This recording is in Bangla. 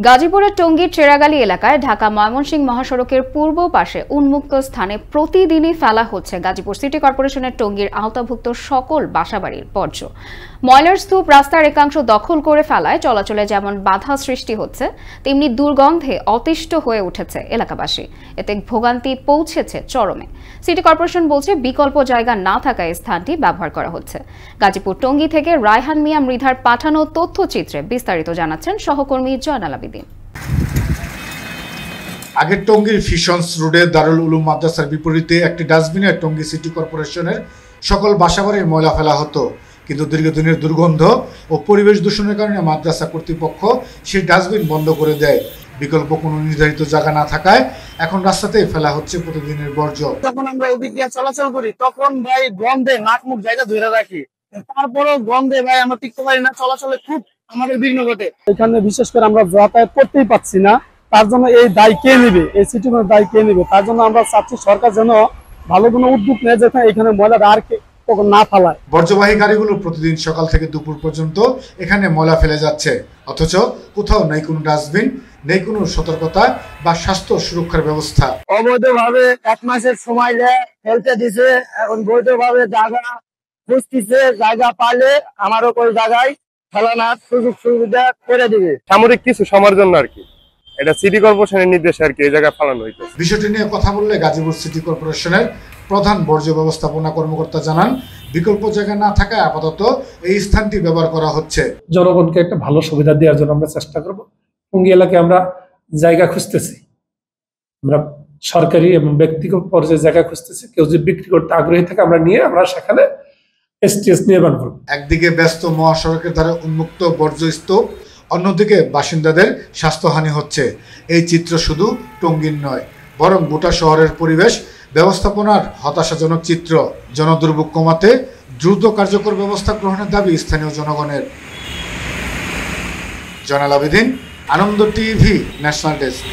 গাজীপুরের টঙ্গীর চেরাগালী এলাকায় ঢাকা ময়মনসিংহ মহাসড়কের পূর্ব পাশে উন্মুক্ত স্থানে প্রতিদিনই ফেলা হচ্ছে গাজীপুর সিটি কর্পোরেশনের টঙ্গীর আওতাভুক্ত সকল বাসাবাড়ির বর্জ্য। ময়লার স্তূপ রাস্তার একাংশ দখল করে ফেলায় চলাচলে যেমন বাধা সৃষ্টি হচ্ছে, তেমনি দুর্গন্ধে অতিষ্ঠ হয়ে উঠেছে এলাকাবাসী। এতে ভোগান্তি পৌঁছেছে চরমে। সিটি কর্পোরেশন বলছে বিকল্প জায়গা না থাকায় স্থানটি ব্যবহার করা হচ্ছে। গাজীপুর টঙ্গী থেকে রায়হান মিয়া মৃধার পাঠানো তথ্যচিত্রে বিস্তারিত জানাচ্ছেন সহকর্মী জয়নাল আবেদিন। আগের টঙ্গীর ফিশন্স রোডে দারুল উলুম মাদ্রাসার বিপরীতে একটি ডাস্টবিনে টঙ্গী সিটি কর্পোরেশনের সকল বাসাবাড়ির ময়লা ফেলা হতো, কিন্তু দীর্ঘদিনের দুর্গন্ধ ও পরিবেশ দূষণের কারণে মাদ্রাসা কর্তৃপক্ষ সেই ডাস্টবিন বন্ধ করে দেয়। বিকল্প কোনো নির্ধারিত জায়গা না থাকায় এখন রাস্তাতেই ফেলা হচ্ছে প্রতিদিনের বর্জ্য। যখন আমরা এদিক দিয়ে চলাচল করি তখন ভাই গন্ধে নাক মুখ জায়গা ধরে রাখি, তারপরেও গন্ধে ভাই আমরা টিকতে পারি না, চলাচলে খুব আমাদের বিঘ্ন ঘটে। এখানে বিশেষ করে আমরা যাতায়াত করতেই পারছি না, তার জন্য এই দায় কে নেবে? এই সিটি দায় কে নেবে? তার জন্য আমরা চাচ্ছি সরকার যেন ভালো কোনো উদ্যোগ নেয়, যেখানে এখানে ময়লা আর না ফেলায়। বর্জ্যবাহী গাড়িগুলো প্রতিদিন সকাল থেকে দুপুর পর্যন্ত এখানে ময়লা ফেলে যাচ্ছে, অথচ কোথাও নেই কোনো ডাস্টবিন, নেই কোনো সতর্কতা বা স্বাস্থ্য সুরক্ষার ব্যবস্থা। অবৈধভাবে 1 মাসের সময় ফেলতে দিছে, এখন বৈধভাবে জায়গা খুঁজতেছে, জায়গা পালে আমারও কোনো জায়গায় ফেলানোর সুযোগ সুবিধা করে দিবে। সামরিক কিছু সময়ের জন্য আর কি, এটা সিটি কর্পোরেশনের নির্দেশে আর কি এই জায়গায় ফেলানো হইতো। বিষয়টি নিয়ে কথা বললে গাজীপুর সিটি কর্পোরেশনের প্রধান বর্জ্য ব্যবস্থাপনা কর্মকর্তা জানান, বিকল্প জায়গা না থাকায় আপাতত এই স্থানটি ব্যবহার করা হচ্ছে। জনগণকে একটা ভালো সুবিধা দেওয়ার জন্য আমরা চেষ্টা করব। টঙ্গী এলাকায় আমরা জায়গা খুঁজতেছি, আমরা সরকারি এবং ব্যক্তিগত পর্যায়ে জায়গা খুঁজতেছি। কেউ যদি বিক্রি করতে আগ্রহী থাকে আমরা সেখানে এসটিএস নির্মাণ করব। একদিকে ব্যস্ত মহাসড়কের ধারে উন্মুক্ত বর্জ্য স্তূপ, অন্যদিকে বাসিন্দাদের স্বাস্থ্যহানি হচ্ছে। এই চিত্র শুধু টঙ্গীর নয়, বরং গোটা শহরের পরিবেশ ব্যবস্থাপনার হতাশাজনক চিত্র। জনদুর্ভোগ কমাতে দ্রুত কার্যকর ব্যবস্থা গ্রহণের দাবি স্থানীয় জনগণের। জয়নাল আবেদিন, আনন্দ টিভি, ন্যাশনাল ডেস্ক।